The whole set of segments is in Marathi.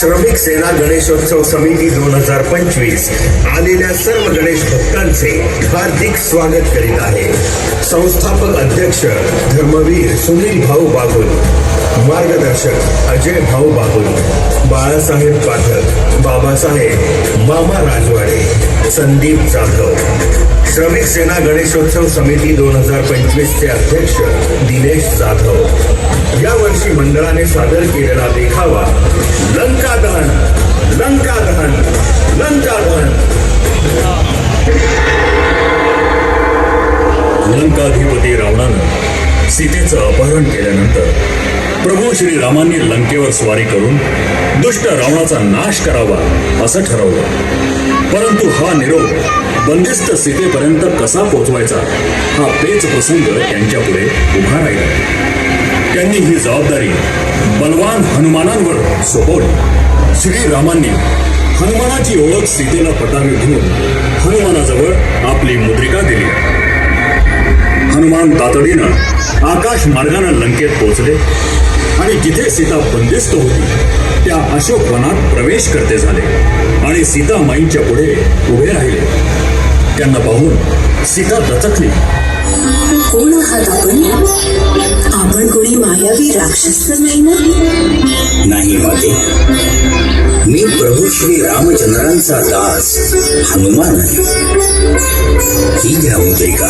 श्रमिक सेना गणेशोत्सव समिती 2025 आलेल्या सर्व गणेश भक्तांचे हार्दिक स्वागत करीत आहे। संस्थापक अध्यक्ष धर्मवीर सुनील भाऊ बागुल, मार्गदर्शक अजय भाऊ बागुल, बाळासाहेब पाठक, बाबासाहेब मामा राजवाडे, संदीप जाधव। श्रमिक सेना गणेशोत्सव समिती 2025 चे अध्यक्ष दिनेश जाधव। या वर्षी मंडळाने सादर केलेला देखावा लंका दहन, लंका दहन, लंका दहन। लंकाधिपती रावणानं सीतेचं अपहरण केल्यानंतर प्रभू श्रीरामांनी लंकेवर स्वारी करून दुष्ट रावणाचा नाश करावा असं ठरवलं। परंतु हा निरोप बंदिस्त सीतेपर्यंत कसा पोहोचवायचा हा पेच प्रसंग त्यांच्यापुढे उभा राहिला। त्यांनी ही जबाबदारी बलवान हनुमानांवर सोपवली। श्रीरामांनी हनुमानाची ओळख सीतेला पटावी घेऊन हनुमानाजवळ आपली मुद्रिका दिली। हनुमान तातडीनं आकाश मार्गाने लंकेत पोहोचले आणि जिथे सीता बंदिस्त होती त्या अशोक वनात प्रवेश करते झाले आणि सीता माईंच्या पुढे उभे राहिले। त्यांना पाहून सीता दचकली। कोण आहात आपण? आपण कोणी मायावी राक्षस तर नाही ना? नाही माते, मी प्रभू श्री रामचंद्रांचा दास हनुमान आहे। ही घ्या मुद्रिका।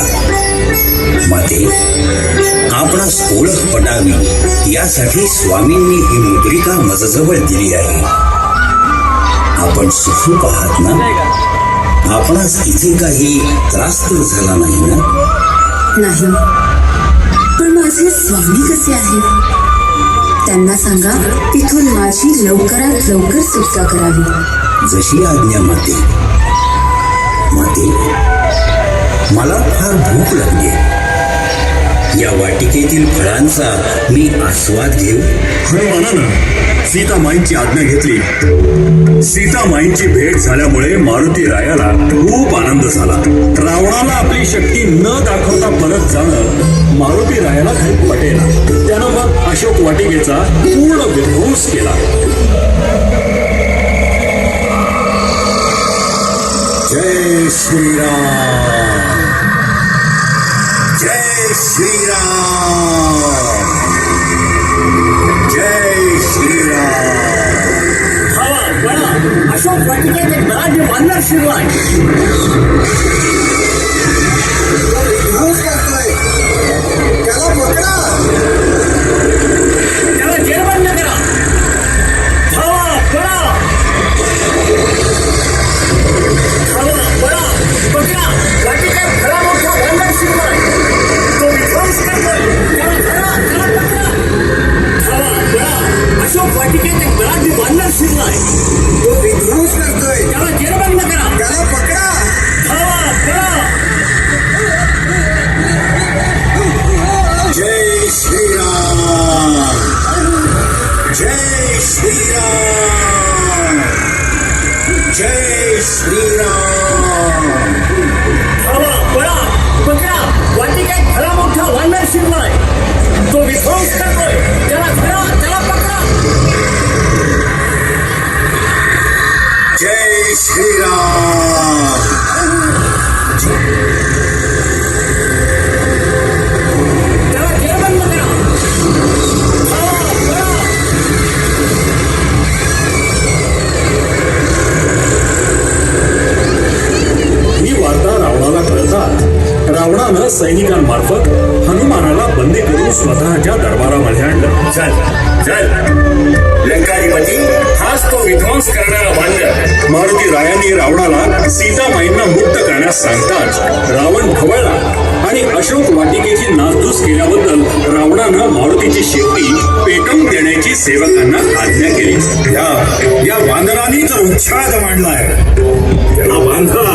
माते, आपणास ओळख पटावी यासाठी स्वामींनी ही मुद्रिका माझ्याजवळ दिली आहे। आपण सुखरूप आहात ना? आपणास इथे काही त्रास तर झाला नाही ना? नाही, पण माझे स्वामी कसे आहेत? त्यांना सांगा तिथून माझी लवकरात लवकर सुटका करावी। जशी आज्ञा माते। माते, मला फार भूक लागली। या वाटिकेतील फळांचा मी आस्वाद घेऊ? हनुमानानं सीतामाईंची आज्ञा घेतली। सीतामाईंची भेट झाल्यामुळे मारुती रायाला खूप आनंद झाला। रावणाला आपली शक्ती न दाखवता परत जाणं मारुती रायाला काही पटेना। त्यानं मग अशोक वाटिकेचा पूर्ण विध्वंस केला। जय श्रीराम, जय श्रीराम, जय श्रीराम। अशोक वाटिकेत एक मराठी वानर शिरलाय। त्याला पकडा, त्याला जेरबंद करा। धावा, पळा, धावा, पळा, पकडा। वाटिकेत खरा मोठा वानर शिरलाय, तो विध्वंस करतोय। त्याला धरा, त्याला पकडा। धावा, पळा, अशोक वाटिकेत एक मराठी वानर शिरलाय, तो विध्वंस करतोय। त्याला जेरबंद करा। त्याला पकडा, धावा, पळा। जय श्रीराम, जय श्रीराम, जय श्रीराम। धावा, पळा, पकडा। वाटिकेत खरा मोठा वानर शिरलाय, तो विध्वंस करतोय। त्याला धरा, त्याला पकडा। जय श्रीराम। त्याला जेरबंद करा। धावा, पळा। ही वार्ता रावणाला कळतात रावणानं सैनिकांमार्फत हनुमानाला बंदी करून स्वतःच्या दरबारामध्ये आणलं। चल चल, लंकाधिपती हाच तो विध्वंस करणारा वानर। मारुती रायांनी रावणाला सीतामाईंना मुक्त करण्यास सांगताच रावण खवळला आणि अशोक वाटिकेची नासधूस केल्याबद्दल रावणानं मारुतीची शेपटी पेटवून देण्याची सेवकांना आज्ञा केली। या वानरानेच उच्छाद मांडलाय, त्याला बांधा,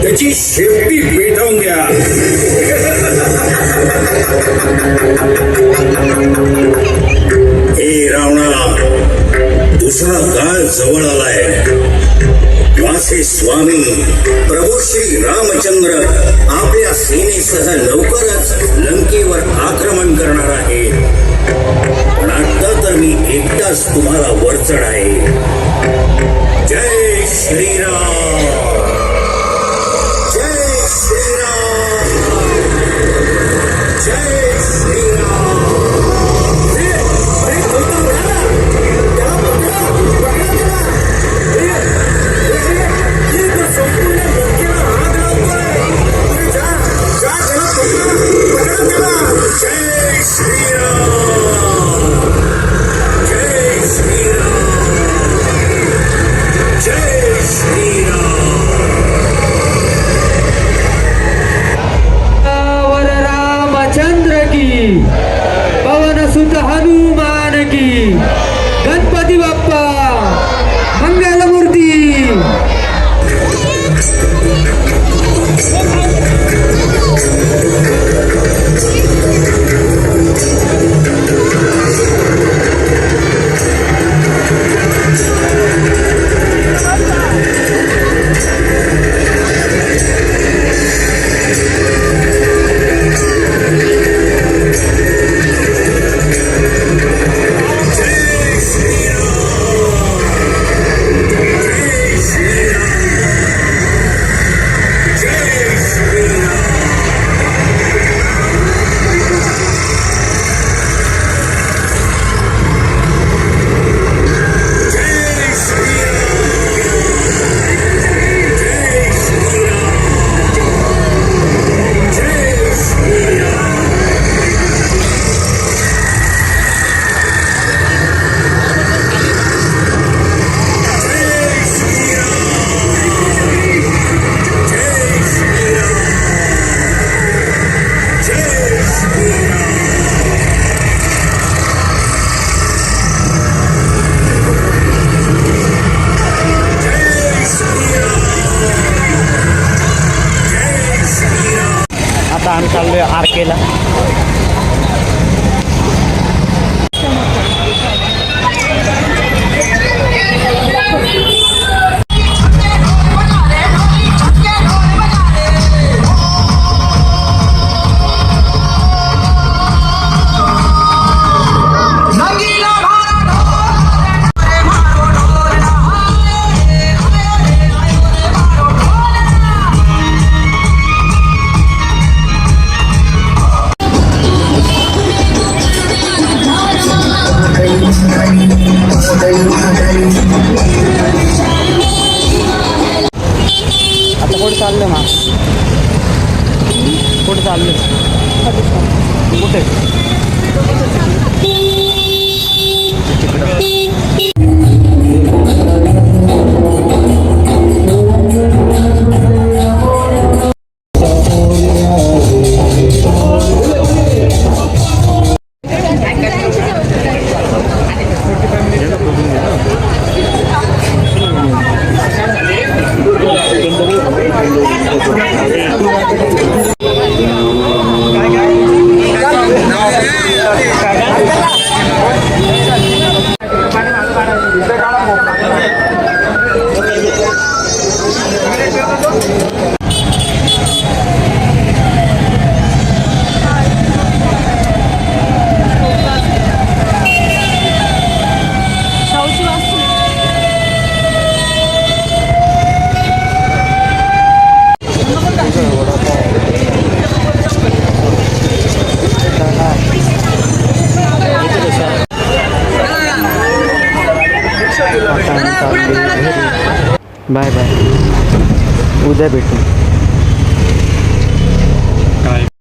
त्याची शेपटी पेटवून द्या। हे रावणा, तुझा काळ जवळ आलाय। माझे स्वामी प्रभू श्री रामचंद्र आपल्या सेनेसह लवकरच लंकेवर आक्रमण करणार आहे। पण आता तर मी एकटाच तुम्हाला वरचढ आहे। जय श्रीराम जय श्रीराम जय श्रीराम अरे तो उडाला. त्याला पकडा, पकडा त्याला. हे तर संपूर्ण लंकेला आग लावतोय. अरे जा जा त्याला पकडा त्याला. जय श्रीराम जय श्रीराम जय श्रीराम वर रामचंद्र की पवन सुत हनुमान की गणपती बाप्पा मंगलमूर्ती. आता आम्ही चाललोय आरकेला. आता कुठे चाललं मा कुठे चाललं कुठे बाय बाय उद्या भेटू.